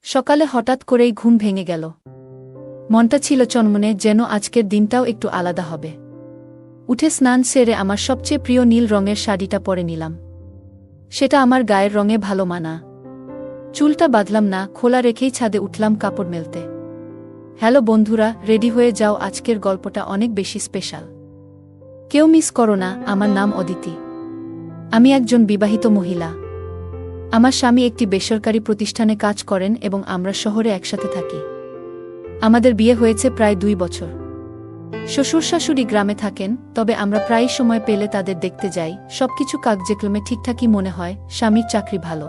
সকালে হঠাৎ করেই ঘুম ভেঙে গেল। মনটা ছিল চনমনে, যেন আজকের দিনটাও একটু আলাদা হবে। উঠে স্নান সেরে আমার সবচেয়ে প্রিয় নীল রঙের শাড়িটা পরে নিলাম। সেটা আমার গায়ের রঙে ভালো মানা। চুলটা বাঁধলাম না, খোলা রেখেই ছাদে উঠলাম কাপড় মেলতে। হ্যালো বন্ধুরা, রেডি হয়ে যাও, আজকের গল্পটা অনেক বেশি স্পেশাল। কেউ মিস করো না। আমার নাম অদিতি। আমি একজন বিবাহিত মহিলা। আমার স্বামী একটি বেসরকারি প্রতিষ্ঠানে কাজ করেন এবং আমরা শহরে একসাথে থাকি। আমাদের বিয়ে হয়েছে প্রায় 2 বছর। শ্বশুর শাশুড়ি গ্রামে থাকেন, তবে আমরা প্রায় সময় পেলে তাদের দেখতে যাই। সবকিছু কাগজেকলমে ঠিকঠাকই মনে হয়। স্বামীর চাকরি ভালো,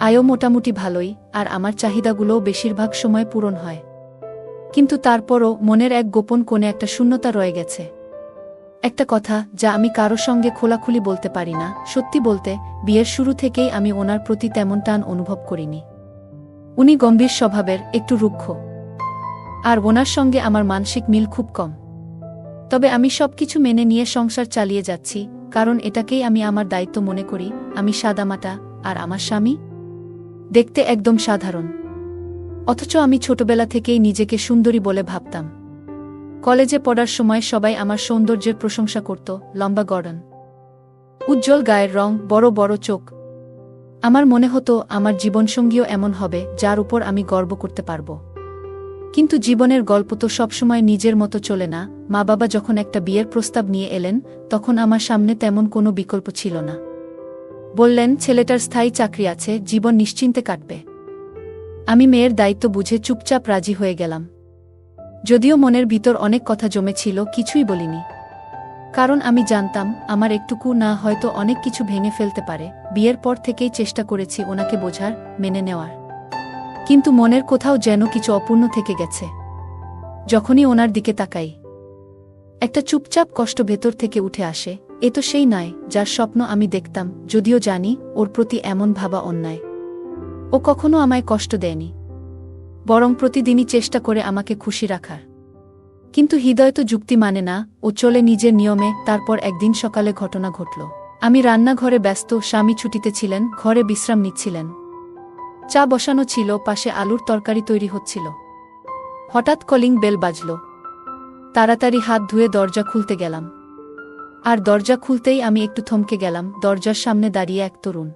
আয়ও মোটামুটি ভালোই, আর আমার চাহিদাগুলোও বেশিরভাগ সময় পূরণ হয়। কিন্তু তারপরও মনের এক গোপন কোণে একটা শূন্যতা রয়ে গেছে। একটা কথা যা আমি কারো সঙ্গে খোলাখুলি বলতে পারি না। সত্যি বলতে, বিয়ের শুরু থেকেই আমি ওনার প্রতি তেমন টান অনুভব করিনি। উনি গম্ভীর স্বভাবের, একটু রুক্ষ, আর ওনার সঙ্গে আমার মানসিক মিল খুব কম। তবে আমি সবকিছু মেনে নিয়ে সংসার চালিয়ে যাচ্ছি, কারণ এটাকেই আমি আমার দায়িত্ব মনে করি। আমি সাদামাটা, আর আমার স্বামী দেখতে একদম সাধারণ। অথচ আমি ছোটবেলা থেকেই নিজেকে সুন্দরী বলে ভাবতাম। কলেজে পড়ার সময় সবাই আমার সৌন্দর্যের প্রশংসা করত। লম্বা গড়ন, উজ্জ্বল গায়ের রং, বড় বড় চোখ। আমার মনে হতো আমার জীবনসঙ্গীও এমন হবে, যার উপর আমি গর্ব করতে পারব। কিন্তু জীবনের গল্প তো সবসময় নিজের মতো চলে না। মা বাবা যখন একটা বিয়ের প্রস্তাব নিয়ে এলেন, তখন আমার সামনে তেমন কোনো বিকল্প ছিল না। বললেন, ছেলেটার স্থায়ী চাকরি আছে, জীবন নিশ্চিন্তে কাটবে। আমি মেয়ের দায়িত্ব বুঝে চুপচাপ রাজি হয়ে গেলাম। যদিও মনের ভিতর অনেক কথা জমেছিল, কিছুই বলিনি। কারণ আমি জানতাম আমার একটুকু না হয়তো অনেক কিছু ভেঙে ফেলতে পারে। বিয়ের পর থেকেই চেষ্টা করেছি ওনাকে বোঝার, মেনে নেওয়ার। কিন্তু মনের কোথাও যেন কিছু অপূর্ণ থেকে গেছে। যখনই ওনার দিকে তাকাই, একটা চুপচাপ কষ্ট ভেতর থেকে উঠে আসে। এ তো সেই নয় যার স্বপ্ন আমি দেখতাম, যদিও জানি ওর প্রতি এমন ভাবা অন্যায়। ও কখনো আমায় কষ্ট দেয়নি, বরং প্রতিদিনই চেষ্টা করে আমাকে খুশি রাখার। কিন্তু হৃদয় তো যুক্তি মানে না। ও চলে নিজের নিয়মে। তারপর একদিন সকালে ঘটনা ঘটল। আমি রান্নাঘরে ব্যস্ত, স্বামী ছুটিতে ছিলেন, ঘরে বিশ্রাম নিচ্ছিলেন। চা বসানো ছিল, পাশে আলুর তরকারি তৈরি হচ্ছিল। হঠাৎ কলিং বেল বাজল। তাড়াতাড়ি হাত ধুয়ে দরজা খুলতে গেলাম। আর দরজা খুলতেই আমি একটু থমকে গেলাম। দরজার সামনে দাঁড়িয়ে এক তরুণ,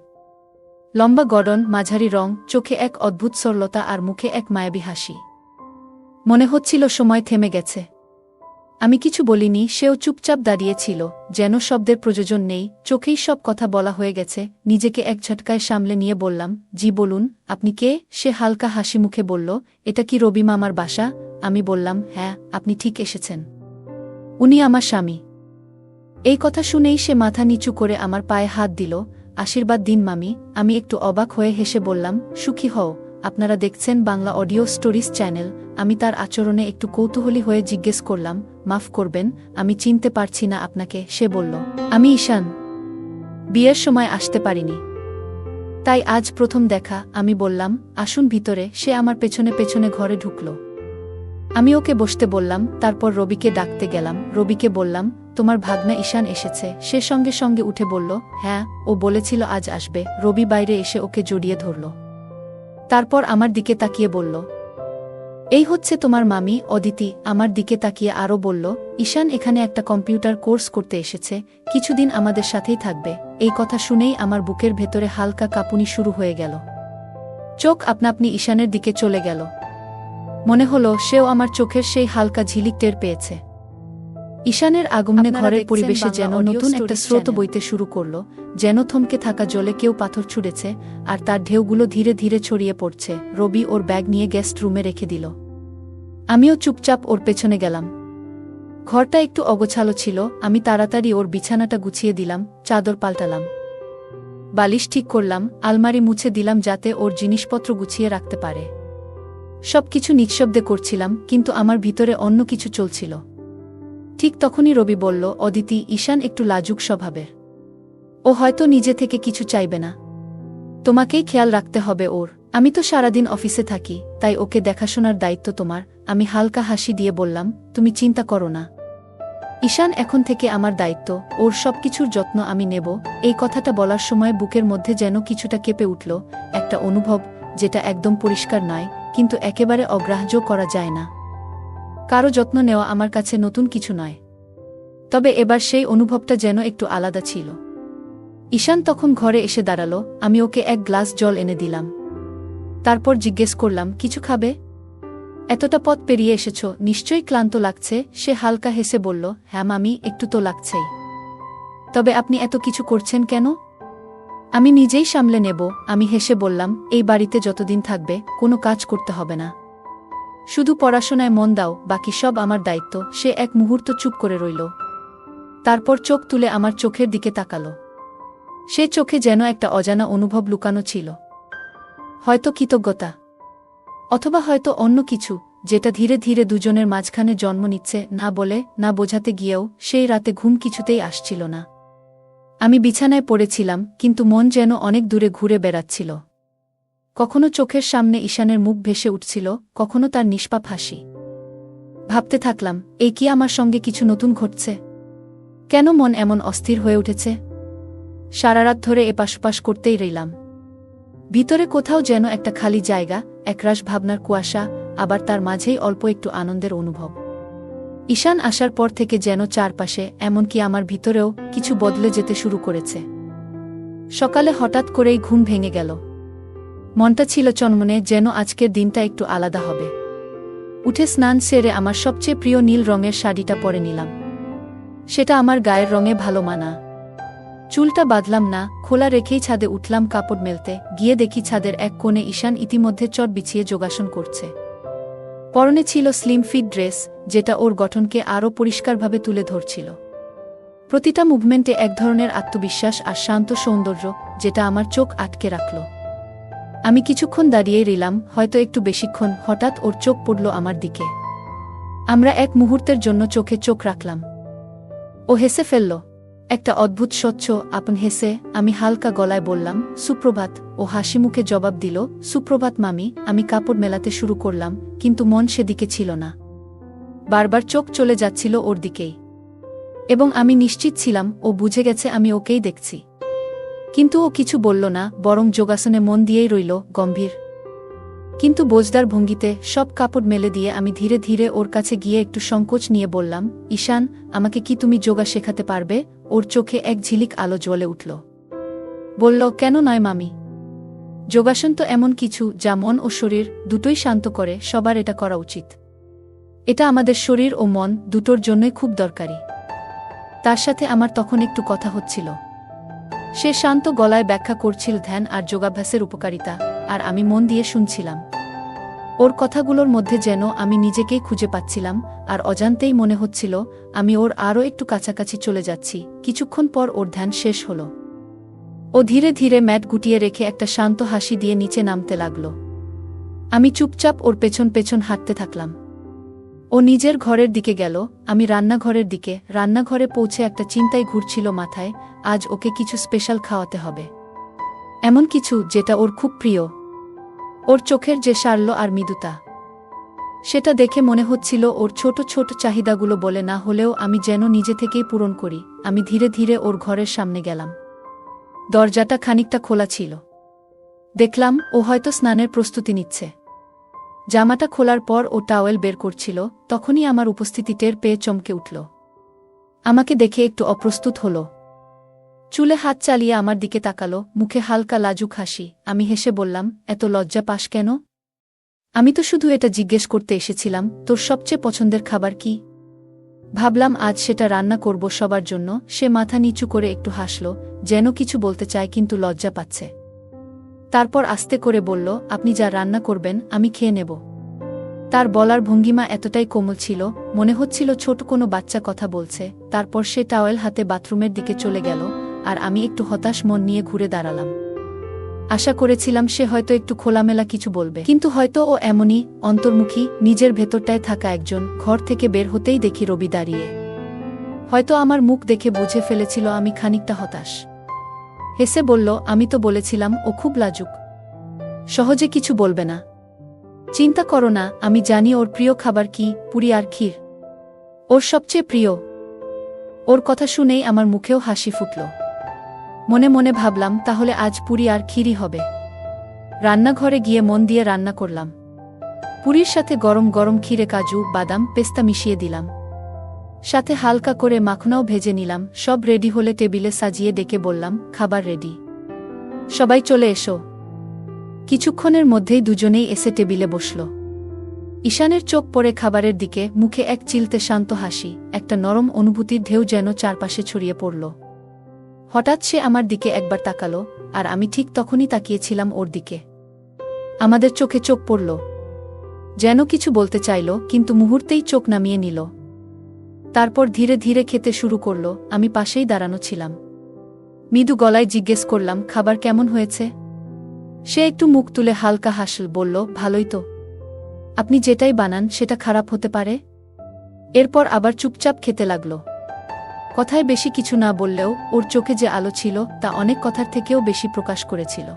লম্বা গড়ন, মাঝারি রং, চোখে এক অদ্ভুত সরলতা আর মুখে এক মায়াবী হাসি। মনে হচ্ছিল সময় থেমে গেছে। আমি কিছু বলিনি, সেও চুপচাপ দাঁড়িয়েছিল, যেন শব্দের প্রয়োজন নেই। চোখেই সব কথা বলা হয়ে গেছে। নিজেকে এক ঝটকায় সামলে নিয়ে বললাম, জি বলুন, আপনি কে? সে হালকা হাসি মুখে বলল, এটা কি রবি মামার বাসা? আমি বললাম, হ্যাঁ, আপনি ঠিক এসেছেন। উনি আমার স্বামী। এই কথা শুনেই সে মাথা নিচু করে আমার পায়ে হাত দিল। আশীর্বাদ দিন মামি। আমি একটু অবাক হয়ে হেসে বললাম, সুখী হও। আপনারা দেখছেন বাংলা অডিও স্টোরিজ চ্যানেল। আমি তার আচরণে একটু কৌতূহলী হয়ে জিজ্ঞেস করলাম, মাফ করবেন, আমি চিনতে পারছি না আপনাকে। সে বলল, আমি ঈশান। বিয়ের সময় আসতে পারিনি, তাই আজ প্রথম দেখা। আমি বললাম, আসুন ভিতরে। সে আমার পেছনে পেছনে ঘরে ঢুকল। আমি ওকে বসতে বললাম। তারপর রবিকে ডাকতে গেলাম। রবিকে বললাম, তোমার ভাগ্না ঈশান এসেছে। সে সঙ্গে সঙ্গে উঠে বলল, হ্যাঁ, ও বলেছিল আজ আসবে। রবি বাইরে এসে ওকে জড়িয়ে ধরল। তারপর আমার দিকে তাকিয়ে বলল, এই হচ্ছে তোমার মামি, অদিতি। আমার দিকে তাকিয়ে আরও বলল, ঈশান এখানে একটা কম্পিউটার কোর্স করতে এসেছে, কিছুদিন আমাদের সাথেই থাকবে। এই কথা শুনেই আমার বুকের ভেতরে হালকা কাঁপুনি শুরু হয়ে গেল। চোখ আপনা-আপনি ঈশানের দিকে চলে গেল। মনে হলো সেও আমার চোখের সেই হালকা ঝিলিক টের পেয়েছে। ঈশানের আগমনে ঘরের পরিবেশে যেন নতুন একটা স্রোত বইতে শুরু করল, যেন থমকে থাকা জলে কেউ পাথর ছুঁড়েছে, আর তার ঢেউগুলো ধীরে ধীরে ছড়িয়ে পড়ছে। রবি ওর ব্যাগ নিয়ে গেস্ট রুমে রেখে দিল। আমিও চুপচাপ ওর পেছনে গেলাম। ঘরটা একটু অগোছালো ছিল। আমি তাড়াতাড়ি ওর বিছানাটা গুছিয়ে দিলাম, চাদর পাল্টালাম, বালিশ ঠিক করলাম, আলমারি মুছে দিলাম যাতে ওর জিনিসপত্র গুছিয়ে রাখতে পারে। সবকিছু নিঃশব্দে করছিলাম, কিন্তু আমার ভিতরে অন্য কিছু চলছিল। ঠিক তখনই রবি বলল, অদিতি, ঈশান একটু লাজুক স্বভাবের। ও হয়তো নিজে থেকে কিছু চাইবে না, তোমাকেই খেয়াল রাখতে হবে ওর। আমি তো সারাদিন অফিসে থাকি, তাই ওকে দেখাশোনার দায়িত্ব তোমার। আমি হালকা হাসি দিয়ে বললাম, তুমি চিন্তা করো না, ঈশান এখন থেকে আমার দায়িত্ব। ওর সবকিছুর যত্ন আমি নেব। এই কথাটা বলার সময় বুকের মধ্যে যেন কিছুটা কেঁপে উঠল, একটা অনুভব যেটা একদম পরিষ্কার নয়, কিন্তু একেবারে অগ্রাহ্য করা যায় না। কারো যত্ন নেওয়া আমার কাছে নতুন কিছু নয়। তবে এবার সেই অনুভবটা যেন একটু আলাদা ছিল। ঈশান তখন ঘরে এসে দাঁড়ালো, আমি ওকে এক গ্লাস জল এনে দিলাম। তারপর জিজ্ঞেস করলাম, কিছু খাবে? এতটা পথ পেরিয়ে এসেছ, নিশ্চয়ই ক্লান্ত লাগছে। সে হালকা হেসে বলল, হ্যাঁ মামি, একটু তো লাগছেই। তবে আপনি এত কিছু করছেন কেন? আমি নিজেই সামলে নেব। আমি হেসে বললাম, এই বাড়িতে যতদিন থাকবে কোনো কাজ করতে হবে না। শুধু পড়াশোনায় মন দাও, বাকি সব আমার দায়িত্ব। সে এক মুহূর্ত চুপ করে রইল। তারপর চোখ তুলে আমার চোখের দিকে তাকালো। সে চোখে যেন একটা অজানা অনুভব লুকানো ছিল। হয়তো কৃতজ্ঞতা, অথবা হয়তো অন্য কিছু, যেটা ধীরে ধীরে দুজনের মাঝখানে জন্ম নিচ্ছে। না বলে, না বোঝাতে গিয়েও সেই রাতে ঘুম কিছুতেই আসছিল না। আমি বিছানায় পড়েছিলাম, কিন্তু মন যেন অনেক দূরে ঘুরে বেড়াচ্ছিল। কখনো চোখের সামনে ঈশানের মুখ ভেসে উঠছিল, কখনো তার নিষ্পাপ হাসি। ভাবতে থাকলাম, এই কি আমার সঙ্গে কিছু নতুন ঘটছে? কেন মন এমন অস্থির হয়ে উঠেছে? সারারাত ধরে এপাশোপাশ করতেই রইলাম। ভিতরে কোথাও যেন একটা খালি জায়গা, একরাশ ভাবনার কুয়াশা, আবার তার মাঝেই অল্প একটু আনন্দের অনুভব। ঈশান আসার পর থেকে যেন চারপাশে, এমনকি আমার ভিতরেও কিছু বদলে যেতে শুরু করেছে। সকালে হঠাৎ করেই ঘুম ভেঙে গেল। মনটা ছিল চনমনে, যেন আজকের দিনটা একটু আলাদা হবে। উঠে স্নান সেরে আমার সবচেয়ে প্রিয় নীল রঙের শাড়িটা পরে নিলাম। সেটা আমার গায়ের রঙে ভালো মানা। চুলটা বাঁধলাম না, খোলা রেখেই ছাদে উঠলাম কাপড় মেলতে। গিয়ে দেখি ছাদের এক কোণে ঈশান ইতিমধ্যে চট বিছিয়ে যোগাসন করছে। পরনে ছিল স্লিম ফিট ড্রেস, যেটা ওর গঠনকে আরও পরিষ্কারভাবে তুলে ধরছিল। প্রতিটা মুভমেন্টে এক ধরনের আত্মবিশ্বাস আর শান্ত সৌন্দর্য, যেটা আমার চোখ আটকে রাখল। আমি কিছুক্ষণ দাঁড়িয়ে রইলাম, হয়তো একটু বেশিক্ষণ। হঠাৎ ওর চোখ পড়ল আমার দিকে। আমরা এক মুহূর্তের জন্য চোখে চোখ রাখলাম। ও হেসে ফেলল, একটা অদ্ভুত স্বচ্ছ আপন হেসে। আমি হালকা গলায় বললাম, সুপ্রভাত। ও হাসিমুখে জবাব দিল, সুপ্রভাত মামি। আমি কাপড় মেলাতে শুরু করলাম, কিন্তু মন সেদিকে ছিল না। বারবার চোখ চলে যাচ্ছিল ওর দিকেই। এবং আমি নিশ্চিত ছিলাম ও বুঝে গেছে আমি ওকেই দেখছি। কিন্তু ও কিছু বলল না, বরং যোগাসনে মন দিয়েই রইল, গম্ভীর কিন্তু বোঝদার ভঙ্গিতে। সব কাপড় মেলে দিয়ে আমি ধীরে ধীরে ওর কাছে গিয়ে একটু সংকোচ নিয়ে বললাম, ঈশান, আমাকে কি তুমি যোগা শেখাতে পারবে? ওর চোখে এক ঝিলিক আলো জ্বলে উঠল। বলল, কেন নয় মামি। যোগাসন তো এমন কিছু যা মন ও শরীর দুটোই শান্ত করে। সবার এটা করা উচিত। এটা আমাদের শরীর ও মন দুটোর জন্যই খুব দরকারি। তার সাথে আমার তখন একটু কথা হচ্ছিল। সে শান্ত গলায় ব্যাখ্যা করছিল ধ্যান আর যোগাভ্যাসের উপকারিতা, আর আমি মন দিয়ে শুনছিলাম। ওর কথাগুলোর মধ্যে যেন আমি নিজেকেই খুঁজে পাচ্ছিলাম, আর অজান্তেই মনে হচ্ছিল আমি ওর আরও একটু কাছাকাছি চলে যাচ্ছি। কিছুক্ষণ পর ওর ধ্যান শেষ হল। ও ধীরে ধীরে ম্যাট গুটিয়ে রেখে একটা শান্ত হাসি দিয়ে নিচে নামতে লাগল। আমি চুপচাপ ওর পেছন পেছন হাঁটতে থাকলাম। ও নিজের ঘরের দিকে গেল, আমি রান্নাঘরের দিকে। রান্নাঘরে পৌঁছে একটা চিন্তাই ঘুরছিল মাথায়। আজ ওকে কিছু স্পেশাল খাওয়াতে হবে, এমন কিছু যেটা ওর খুব প্রিয়। ওর চোখের যে সারল আর মৃদুতা, সেটা দেখে মনে হচ্ছিল ওর ছোট ছোট চাহিদাগুলো বলে না হলেও আমি যেন নিজে থেকেই পূরণ করি। আমি ধীরে ধীরে ওর ঘরের সামনে গেলাম। দরজাটা খানিকটা খোলা ছিল। দেখলাম ও হয়তো স্নানের প্রস্তুতি নিচ্ছে। জামাটা খোলার পর ও টাওয়েল বের করছিল, তখনই আমার উপস্থিতি টের পেয়ে চমকে উঠল। আমাকে দেখে একটু অপ্রস্তুত হল। চুলে হাত চালিয়ে আমার দিকে তাকালো, মুখে হালকা লাজুক হাসি। আমি হেসে বললাম, এত লজ্জা পাস কেন? আমি তো শুধু এটা জিজ্ঞেস করতে এসেছিলাম, তোর সবচেয়ে পছন্দের খাবার কি? ভাবলাম আজ সেটা রান্না করব সবার জন্য। সে মাথা নিচু করে একটু হাসল, যেন কিছু বলতে চায় কিন্তু লজ্জা পাচ্ছে। তারপর আস্তে করে বলল, আপনি যা রান্না করবেন আমি খেয়ে নেব। তার বলার ভঙ্গিমা এতটাই কোমল ছিল, মনে হচ্ছিল ছোট কোনো বাচ্চা কথা বলছে। তারপর সে টাওয়েল হাতে বাথরুমের দিকে চলে গেল, আর আমি একটু হতাশ মন নিয়ে ঘুরে দাঁড়ালাম। আশা করেছিলাম সে হয়তো একটু খোলামেলা কিছু বলবে, কিন্তু হয়তো ও এমনই অন্তর্মুখী, নিজের ভেতরটায় থাকা একজন। ঘর থেকে বের হতেই দেখি রবি দাঁড়িয়ে। হয়তো আমার মুখ দেখে বুঝে ফেলেছিল আমি খানিকটা হতাশ। হেসে বলল, আমি তো বলেছিলাম ও খুব লাজুক, সহজে কিছু বলবে না। চিন্তা করো না, আমি জানি ওর প্রিয় খাবার কি, পুরি আর ক্ষীর। ওর সবচেয়ে প্রিয়। ওর কথা শুনেই আমার মুখেও হাসি ফুটল। মনে মনে ভাবলাম, তাহলে আজ পুরি আর ক্ষীরই হবে। রান্নাঘরে গিয়ে মন দিয়ে রান্না করলাম। পুরীর সাথে গরম গরম ক্ষীরে, কাজু, বাদাম, পেস্তা মিশিয়ে দিলাম। সাথে হালকা করে মাখনাও ভেজে নিলাম। সব রেডি হলে টেবিলে সাজিয়ে ডেকে বললাম, খাবার রেডি, সবাই চলে এসো। কিছুক্ষণের মধ্যেই দুজনেই এসে টেবিলে বসল। ঈশানের চোখ পড়ে খাবারের দিকে, মুখে এক চিলতে শান্ত হাসি, একটা নরম অনুভূতির ঢেউ যেন চারপাশে ছড়িয়ে পড়ল। হঠাৎ সে আমার দিকে একবার তাকালো, আর আমি ঠিক তখনই তাকিয়েছিলাম ওর দিকে। আমাদের চোখে চোখ পড়ল, যেন কিছু বলতে চাইল, কিন্তু মুহূর্তেই চোখ নামিয়ে নিল। তারপর ধীরে ধীরে খেতে শুরু করল। আমি পাশেই দাঁড়ানো ছিলাম। মৃদু গলায় জিজ্ঞেস করলাম, খাবার কেমন হয়েছে? সে একটু মুখ তুলে হালকা হাসল, বলল, ভালোই তো। আপনি যেটাই বানান সেটা খারাপ হতে পারে? এরপর আবার চুপচাপ খেতে লাগল। কথায় বেশি কিছু না বললেও ওর চোখে যে আলো ছিল তা অনেক কথার থেকেও বেশি প্রকাশ করেছিল।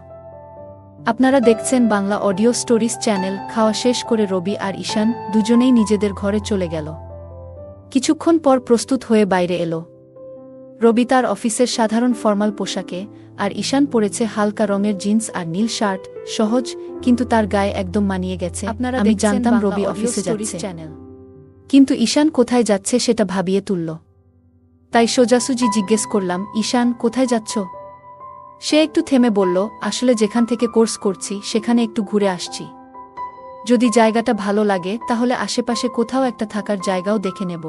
আপনারা দেখছেন বাংলা অডিও স্টোরিজ চ্যানেল। খাওয়া শেষ করে রবি আর ঈশান দুজনেই নিজেদের ঘরে চলে গেল। কিছুক্ষণ পর প্রস্তুত হয়ে বাইরে এলো। রবি তার অফিসের সাধারণ ফর্মাল পোশাকে, আর ঈশান পরেছে হালকা রঙের জিন্স আর নীল শার্ট। সহজ, কিন্তু তার গায়ে একদম মানিয়ে গেছে। আমি জানতাম রবি অফিসে যাচ্ছে, কিন্তু ঈশান কোথায় যাচ্ছে সেটা ভাবিয়ে তুলল। তাই সোজাসুজি জিজ্ঞেস করলাম, ঈশান, কোথায় যাচ্ছ? সে একটু থেমে বলল, আসলে যেখান থেকে কোর্স করছি সেখানে একটু ঘুরে আসছি। যদি জায়গাটা ভালো লাগে তাহলে আশেপাশে কোথাও একটা থাকার জায়গাও দেখে নেব।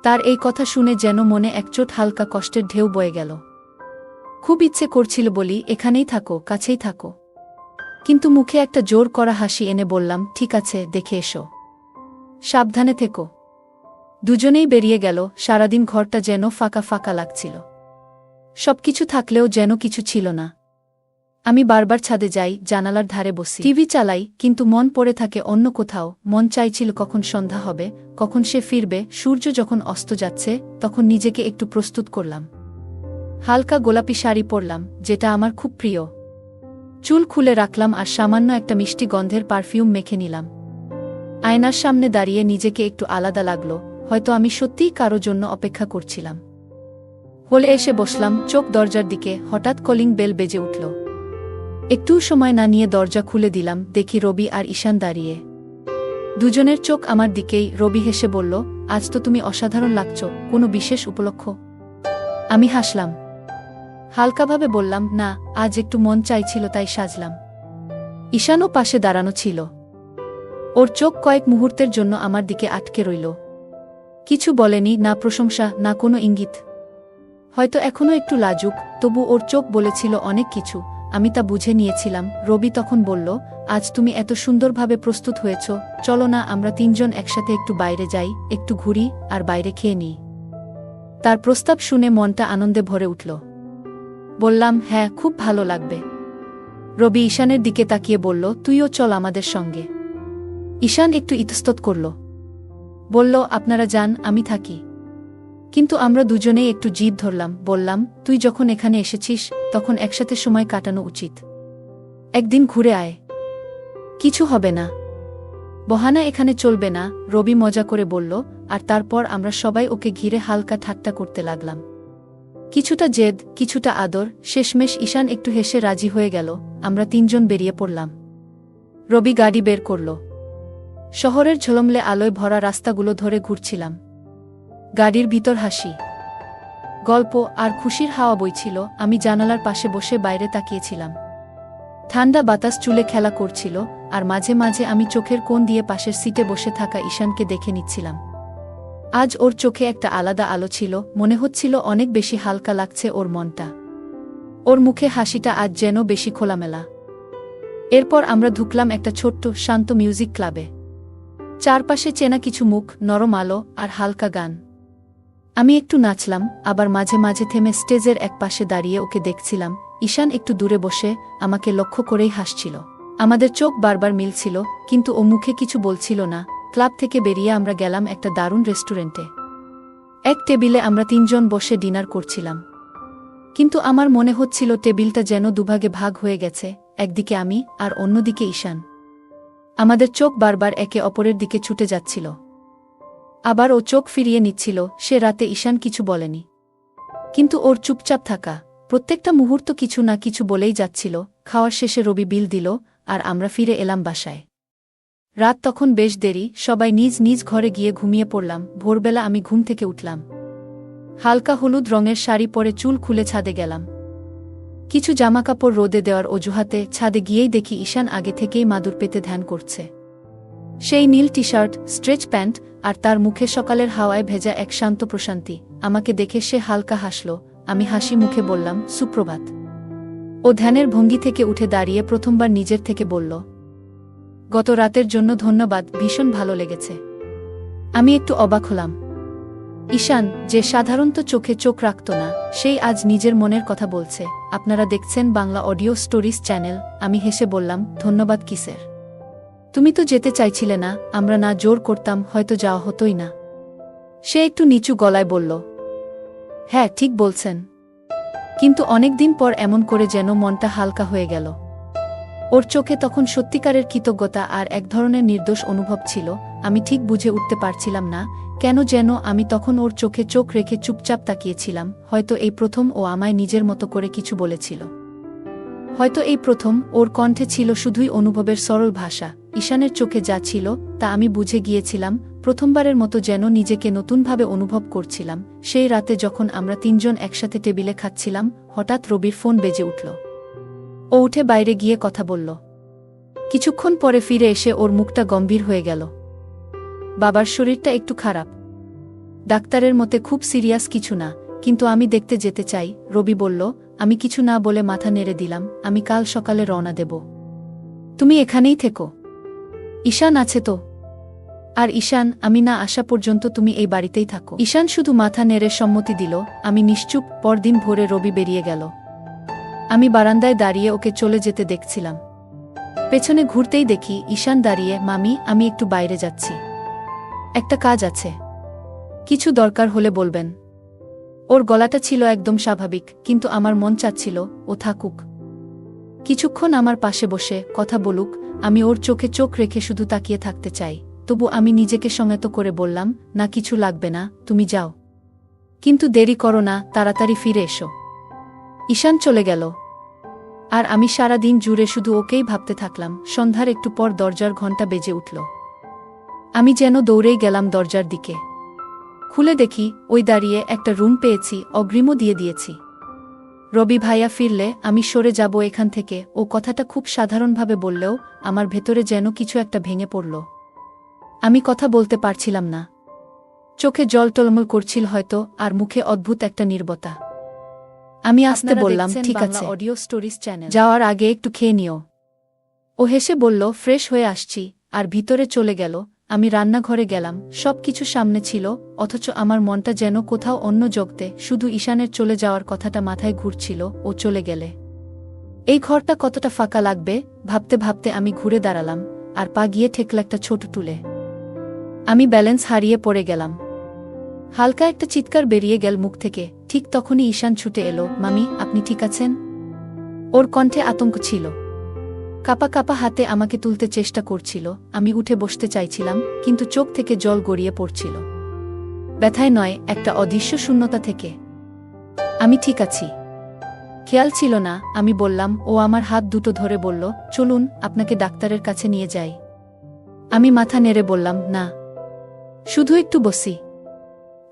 তার এই কথা শুনে যেন মনে একচোট হালকা কষ্টের ঢেউ বয়ে গেল। খুব ইচ্ছে করছিল বলি, এখানেই থাকো, কাছেই থাকো, কিন্তু মুখে একটা জোর করা হাসি এনে বললাম, ঠিক আছে, দেখে এসো, সাবধানে থেকো। দুজনেই বেরিয়ে গেল। সারাদিন ঘরটা যেন ফাঁকা ফাঁকা লাগছিল। সবকিছু থাকলেও যেন কিছু ছিল না। আমি বারবার ছাদে যাই, জানালার ধারে বসি, টিভি চালাই, কিন্তু মন পড়ে থাকে অন্য কোথাও। মন চাইছিল কখন সন্ধ্যা হবে, কখন সে ফিরবে। সূর্য যখন অস্ত যাচ্ছে তখন নিজেকে একটু প্রস্তুত করলাম। হালকা গোলাপি শাড়ি পরলাম, যেটা আমার খুব প্রিয়। চুল খুলে রাখলাম আর সামান্য একটা মিষ্টি গন্ধের পারফিউম মেখে নিলাম। আয়নার সামনে দাঁড়িয়ে নিজেকে একটু আলাদা লাগলো, হয়তো আমি সত্যিই কারো জন্য অপেক্ষা করছিলাম। হলে এসে বসলাম, চোখ দরজার দিকে। হঠাৎ কলিং বেল বেজে উঠল। একটু সময় না নিয়ে দরজা খুলে দিলাম। দেখি রবি আর ঈশান দাঁড়িয়ে। দুজনের চোখ আমার দিকেই। রবি হেসে বলল, আজ তো তুমি অসাধারণ লাগছ, কোনো বিশেষ উপলক্ষ? আমি হাসলাম, হালকাভাবে বললাম, না, আজ একটু মন চাইছিল তাই সাজলাম। ঈশানও পাশে দাঁড়ানো ছিল। ওর চোখ কয়েক মুহূর্তের জন্য আমার দিকে আটকে রইল। কিছু বলেনি, না প্রশংসা, না কোনো ইঙ্গিত। হয়তো এখনো একটু লাজুক, তবু ওর চোখ বলেছিল অনেক কিছু। আমি তা বুঝে নিয়েছিলাম। রবি তখন বলল, আজ তুমি এত সুন্দরভাবে প্রস্তুত হয়েছ, চলো না আমরা তিনজন একসাথে একটু বাইরে যাই, একটু ঘুরি আর বাইরে খেয়ে নিই। তার প্রস্তাব শুনে মনটা আনন্দে ভরে উঠল। বললাম, হ্যাঁ, খুব ভালো লাগবে। রবি ঈশানের দিকে তাকিয়ে বলল, তুইও চল আমাদের সঙ্গে। ঈশান একটু ইতস্তত করল, বলল, আপনারা যান, আমি থাকি। কিন্তু আমরা দুজনেই একটু জিদ ধরলাম। বললাম, তুই যখন এখানে এসেছিস তখন একসাথে সময় কাটানো উচিত। একদিন ঘুরে আয়। কিছু হবে না, বহানা এখানে চলবে না, রবি মজা করে বলল। আর তারপর আমরা সবাই ওকে ঘিরে হালকা ঠাট্টা করতে লাগলাম। কিছুটা জেদ, কিছুটা আদর। শেষমেশ ঈশান একটু হেসে রাজি হয়ে গেল। আমরা তিনজন বেরিয়ে পড়লাম। রবি গাড়ি বের করল। শহরের ঝলমলে আলোয় ভরা রাস্তাগুলো ধরে ঘুরছিলাম। গাড়ির ভিতর হাসি, গল্প আর খুশির হাওয়া বইছিল। আমি জানালার পাশে বসে বাইরে তাকিয়েছিলাম। ঠান্ডা বাতাস চুলে খেলা করছিল, আর মাঝে মাঝে আমি চোখের কোণ দিয়ে পাশের সিটে বসে থাকা ঈশানকে দেখে নিচ্ছিলাম। আজ ওর চোখে একটা আলাদা আলো ছিল। মনে হচ্ছিল অনেক বেশি হালকা লাগছে ওর মনটা। ওর মুখে হাসিটা আজ যেন বেশি খোলামেলা। এরপর আমরা ঢুকলাম একটা ছোট্ট শান্ত মিউজিক ক্লাবে। চারপাশে চেনা কিছু মুখ, নরম আলো আর হালকা গান। আমি একটু নাচলাম, আবার মাঝে মাঝে থেমে স্টেজের এক পাশে দাঁড়িয়ে ওকে দেখছিলাম। ঈশান একটু দূরে বসে আমাকে লক্ষ্য করেই হাসছিল। আমাদের চোখ বারবার মিলছিল, কিন্তু ও মুখে কিছু বলছিল না। ক্লাব থেকে বেরিয়ে আমরা গেলাম একটা দারুণ রেস্টুরেন্টে। এক টেবিলে আমরা তিনজন বসে ডিনার করছিলাম, কিন্তু আমার মনে হচ্ছিল টেবিলটা যেন দুভাগে ভাগ হয়ে গেছে, একদিকে আমি আর অন্যদিকে ঈশান। আমাদের চোখ বারবার একে অপরের দিকে ছুটে যাচ্ছিল। আবার ও চোখ ফিরিয়ে নিচ্ছিল। সে রাতে ঈশান কিছু বলেনি, কিন্তু ওর চুপচাপ থাকা, প্রত্যেকটা মুহূর্ত কিছু না কিছু বলেই যাচ্ছিল। খাওয়ার শেষে রবি বিল দিল, আর আমরা ফিরে এলাম বাসায়। রাত তখন বেশ দেরি, সবাই নিজ নিজ ঘরে গিয়ে ঘুমিয়ে পড়লাম। ভোরবেলা আমি ঘুম থেকে উঠলাম। হালকা হলুদ রঙের শাড়ি পরে চুল খুলে ছাদে গেলাম। কিছু জামাকাপড় রোদে দেওয়ার অজুহাতে ছাদে গিয়েই দেখি ঈশান আগে থেকেই মাদুর পেতে ধ্যান করছে। সেই নীল টি শার্ট, স্ট্রেচ প্যান্ট, আর তার মুখে সকালের হাওয়ায় ভেজা এক শান্ত প্রশান্তি। আমাকে দেখে সে হালকা হাসল। আমি হাসি মুখে বললাম, সুপ্রভাত। ও ধ্যানের ভঙ্গি থেকে উঠে দাঁড়িয়ে প্রথমবার নিজের থেকে বলল, গত রাতের জন্য ধন্যবাদ, ভীষণ ভালো লেগেছে। আমি একটু অবাক হলাম। ঈশান, যে সাধারণত চোখে চোখ রাখত না, সেই আজ নিজের মনের কথা বলছে। আপনারা দেখছেন বাংলা অডিও স্টোরিজ চ্যানেল। আমি হেসে বললাম, ধন্যবাদ কিসের? তুমি তো যেতে চাইছিলে না, আমরা না জোর করতাম হয়তো যাওয়া হতোই না। সে একটু নিচু গলায় বলল, হ্যাঁ ঠিক বলছেন, কিন্তু অনেকদিন পর এমন করে যেন মনটা হালকা হয়ে গেল। ওর চোখে তখন সত্যিকারের কৃতজ্ঞতা আর এক ধরনের নির্দোষ অনুভব ছিল। আমি ঠিক বুঝে উঠতে পারছিলাম না কেন যেন আমি তখন ওর চোখে চোখ রেখে চুপচাপ তাকিয়েছিলাম। হয়তো এই প্রথম ও আমায় নিজের মতো করে কিছু বলেছিল। হয়তো এই প্রথম ওর কণ্ঠে ছিল শুধুই অনুভবের সরল ভাষা। ঈশানের চোখে যা ছিল তা আমি বুঝে গিয়েছিলাম। প্রথমবারের মতো যেন নিজেকে নতুনভাবে অনুভব করছিলাম। সেই রাতে যখন আমরা তিনজন একসাথে টেবিলে খাচ্ছিলাম, হঠাৎ রবির ফোন বেজে উঠল। ও উঠে বাইরে গিয়ে কথা বলল। কিছুক্ষণ পরে ফিরে এসে ওর মুখটা গম্ভীর হয়ে গেল। বাবার শরীরটা একটু খারাপ, ডাক্তারের মতে খুব সিরিয়াস কিছু না, কিন্তু আমি দেখতে যেতে চাই, রবি বলল। আমি কিছু না বলে মাথা নেড়ে দিলাম। আমি কাল সকালে রওনা দেব। তুমি এখানেই থেকো। ঈশান আছে তো? আর ঈশান, আমি না আসা পর্যন্ত তুমি এই বাড়িতেই থাকো। ঈশান শুধু মাথা নেড়ে সম্মতি দিল। আমি নিশ্চুপ। পরদিন ভোরে রবি বেরিয়ে গেল। আমি বারান্দায় দাঁড়িয়ে ওকে চলে যেতে দেখছিলাম। পেছনে ঘুরতেই দেখি ঈশান দাঁড়িয়ে, মামি আমি একটু বাইরে যাচ্ছি, একটা কাজ আছে। কিছু দরকার হলে বলবেন। ওর গলাটা ছিল একদম স্বাভাবিক, কিন্তু আমার মন চাচ্ছিল ও থাকুক, কিছুক্ষণ আমার পাশে বসে কথা বলুক। আমি ওর চোখে চোখ রেখে শুধু তাকিয়ে থাকতে চাই। তবু আমি নিজেকে সংযত করে বললাম, না কিছু লাগবে না, তুমি যাও, কিন্তু দেরি করো না, তাড়াতাড়ি ফিরে এসো। ঈশান চলে গেল, আর আমি সারা দিন জুড়ে শুধু ওকেই ভাবতে থাকলাম। সন্ধ্যার একটু পর দরজার ঘণ্টা বেজে উঠল। আমি যেন দৌড়েই গেলাম দরজার দিকে। খুলে দেখি ওই দাঁড়িয়ে। একটা রুম পেয়েছি, অগ্রিমও দিয়ে দিয়েছি। রবি ভাইয়া ফিরলে আমি সরে যাব এখান থেকে। ও কথাটা খুব সাধারণভাবে বললেও আমার ভেতরে যেন কিছু একটা ভেঙে পড়ল। আমি কথা বলতে পারছিলাম না। চোখে জল টলমল করছিল হয়তো, আর মুখে অদ্ভুত একটা নীরবতা। আমি আস্তে বললাম, ঠিক আছে, অডিও স্টোরিজ চ্যানেল, যাওয়ার আগে একটু খেয়ে নিও। ও হেসে বলল, ফ্রেশ হয়ে আসছি, আর ভিতরে চলে গেল। আমি রান্নাঘরে গেলাম। সবকিছু সামনে ছিল, অথচ আমার মনটা যেন কোথাও অন্য জগতে। শুধু ঈশানের চলে যাওয়ার কথাটা মাথায় ঘুরছিল। ও চলে গেলে এই ঘরটা কতটা ফাঁকা লাগবে ভাবতে ভাবতে আমি ঘুরে দাঁড়ালাম, আর পা গিয়ে ঠেকল একটা ছোট টুলে। আমি ব্যালেন্স হারিয়ে পড়ে গেলাম। হালকা একটা চিৎকার বেরিয়ে গেল মুখ থেকে। ঠিক তখনই ঈশান ছুটে এলো। মামি, আপনি ঠিক আছেন? ওর কণ্ঠে আতঙ্ক ছিল। কাপা কাপা হাতে আমাকে তুলতে চেষ্টা করছিল। আমি উঠে বসতে চাইছিলাম, কিন্তু চোখ থেকে জল গড়িয়ে পড়ছিল। ব্যথায় নয়, একটা অদৃশ্য শূন্যতা থেকে। আমি ঠিক আছি, খেয়াল ছিল না। আমি বললাম। ও আমার হাত দুটো ধরে বলল, চলুন আপনাকে ডাক্তারের কাছে নিয়ে যাই। আমি মাথা নেড়ে বললাম, না, শুধু একটু বসি।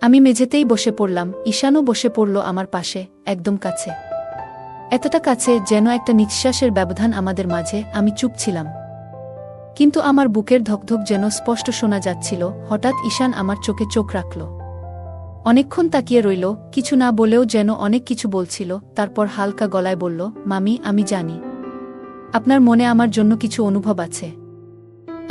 আমি মেঝেতেই বসে পড়লাম। ঈশানও বসে পড়ল আমার পাশে, একদম কাছে, এতটা কাছে যেন একটা নিঃশ্বাসের ব্যবধান আমাদের মাঝে। আমি চুপ ছিলাম, কিন্তু আমার বুকের ধকধক যেন স্পষ্ট শোনা যাচ্ছিল। হঠাৎ ঈশান আমার চোখে চোখ রাখল। অনেকক্ষণ তাকিয়ে রইল, কিছু না বলেও যেন অনেক কিছু বলছিল। তারপর হালকা গলায় বলল, মামি, আমি জানি আপনার মনে আমার জন্য কিছু অনুভব আছে।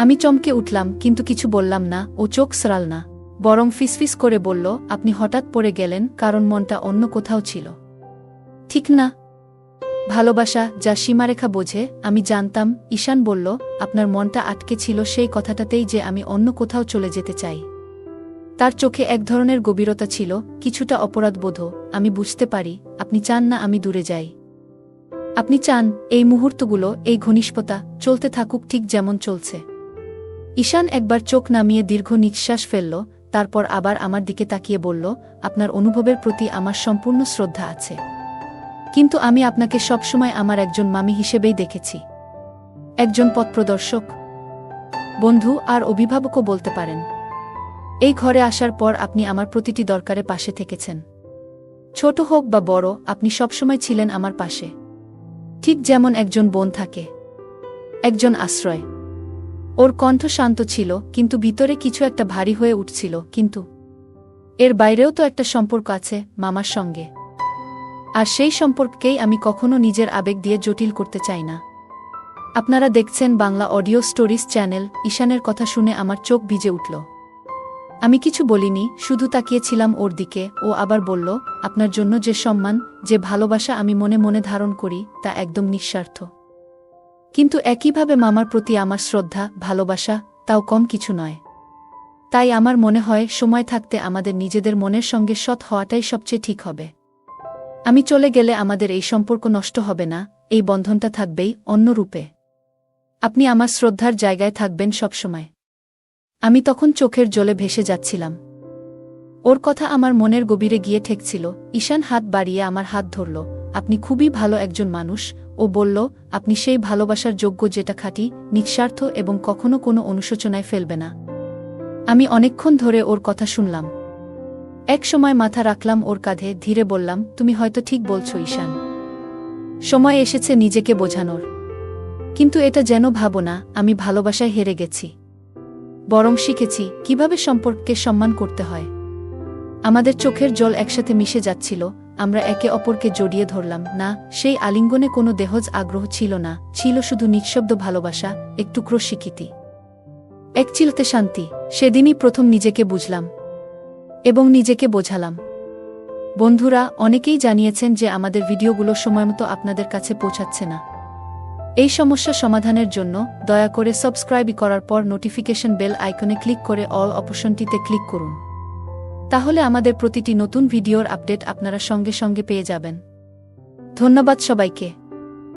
আমি চমকে উঠলাম, কিন্তু কিছু বললাম না। ও চোখ সরাল না, বরং ফিসফিস করে বলল, আপনি হঠাৎ পড়ে গেলেন কারণ মনটা অন্য কোথাও ছিল, ঠিক না? ভালোবাসা যা সীমারেখা বোঝে। আমি জানতাম। ঈশান বলল, আপনার মনটা আটকে ছিল সেই কথাটাতেই, যে আমি অন্য কোথাও চলে যেতে চাই। তার চোখে এক ধরনের গভীরতা ছিল, কিছুটা অপরাধবোধও। আমি বুঝতে পারি আপনি চান না আমি দূরে যাই। আপনি চান এই মুহূর্তগুলো, এই ঘনিষ্ঠতা চলতে থাকুক ঠিক যেমন চলছে। ঈশান একবার চোখ নামিয়ে দীর্ঘ নিঃশ্বাস ফেলল, তারপর আবার আমার দিকে তাকিয়ে বলল, আপনার অনুভবের প্রতি আমার সম্পূর্ণ শ্রদ্ধা আছে, কিন্তু আমি আপনাকে সবসময় আমার একজন মামি হিসেবেই দেখেছি, একজন পথপ্রদর্শক, বন্ধু আর অভিভাবকও বলতে পারেন। এই ঘরে আসার পর আপনি আমার প্রতিটি দরকারে পাশে থেকেছেন। ছোট হোক বা বড়, আপনি সবসময় ছিলেন আমার পাশে, ঠিক যেমন একজন বোন থাকে, একজন আশ্রয়। ওর কণ্ঠ শান্ত ছিল, কিন্তু ভিতরে কিছু একটা ভারী হয়ে উঠছিল। কিন্তু এর বাইরেও তো একটা সম্পর্ক আছে, মামার সঙ্গে। আর সেই সম্পর্ককেই আমি কখনো নিজের আবেগ দিয়ে জটিল করতে চাই না। আপনারা দেখছেন বাংলা অডিও স্টোরিজ চ্যানেল। ঈশানের কথা শুনে আমার চোখ ভিজে উঠল। আমি কিছু বলিনি, শুধু তাকিয়েছিলাম ওর দিকে। ও আবার বলল, আপনার জন্য যে সম্মান, যে ভালোবাসা আমি মনে মনে ধারণ করি, তা একদম নিঃস্বার্থ। কিন্তু একইভাবে মামার প্রতি আমার শ্রদ্ধা, ভালোবাসা, তাও কম কিছু নয়। তাই আমার মনে হয় সময় থাকতে আমাদের নিজেদের মনের সঙ্গে সৎ হওয়াটাই সবচেয়ে ঠিক হবে। আমি চলে গেলে আমাদের এই সম্পর্ক নষ্ট হবে না, এই বন্ধনটা থাকবেই অন্য রূপে। আপনি আমার শ্রদ্ধার জায়গায় থাকবেন সবসময়। আমি তখন চোখের জলে ভেসে যাচ্ছিলাম। ওর কথা আমার মনের গভীরে গিয়ে ঠেকছিল। ঈশান হাত বাড়িয়ে আমার হাত ধরল। আপনি খুবই ভালো একজন মানুষ, ও বলল, আপনি সেই ভালোবাসার যোগ্য যেটা খাঁটি, নিঃস্বার্থ এবং কখনো কোনো অনুশোচনায় ফেলবে না। আমি অনেকক্ষণ ধরে ওর কথা শুনলাম। এক সময় মাথা রাখলাম ওর কাঁধে, ধীরে বললাম, তুমি হয়তো ঠিক বলছো ঈশান। সময় এসেছে নিজেকে বোঝানোর। কিন্তু এটা যেন ভাবো না আমি ভালোবাসায় হেরে গেছি। বরং শিখেছি কিভাবে সম্পর্ককে সম্মান করতে হয়। আমাদের চোখের জল একসাথে মিশে যাচ্ছিল। আমরা একে অপরকে জড়িয়ে ধরলাম না। সেই আলিঙ্গনে কোনো দেহজ আগ্রহ ছিল না, ছিল শুধু নিঃশব্দ ভালোবাসা, এক টুকরো স্বীকৃতি, এক চিলতে শান্তি। সেদিনই প্রথম নিজেকে বুঝলাম এবং নিজেকে বোঝালাম। বন্ধুরা, অনেকেই জানিয়েছেন যে আমাদের ভিডিওগুলো সময়মতো আপনাদের কাছে পৌঁছাচ্ছে না। এই সমস্যা সমাধানের জন্য দয়া করে সাবস্ক্রাইব করার পর নোটিফিকেশন বেল আইকনে ক্লিক করে অল অপশনটিতে ক্লিক করুন। তাহলে আমাদের প্রতিটি নতুন ভিডিওর আপডেট আপনারা সঙ্গে সঙ্গে পেয়ে যাবেন। ধন্যবাদ সবাইকে।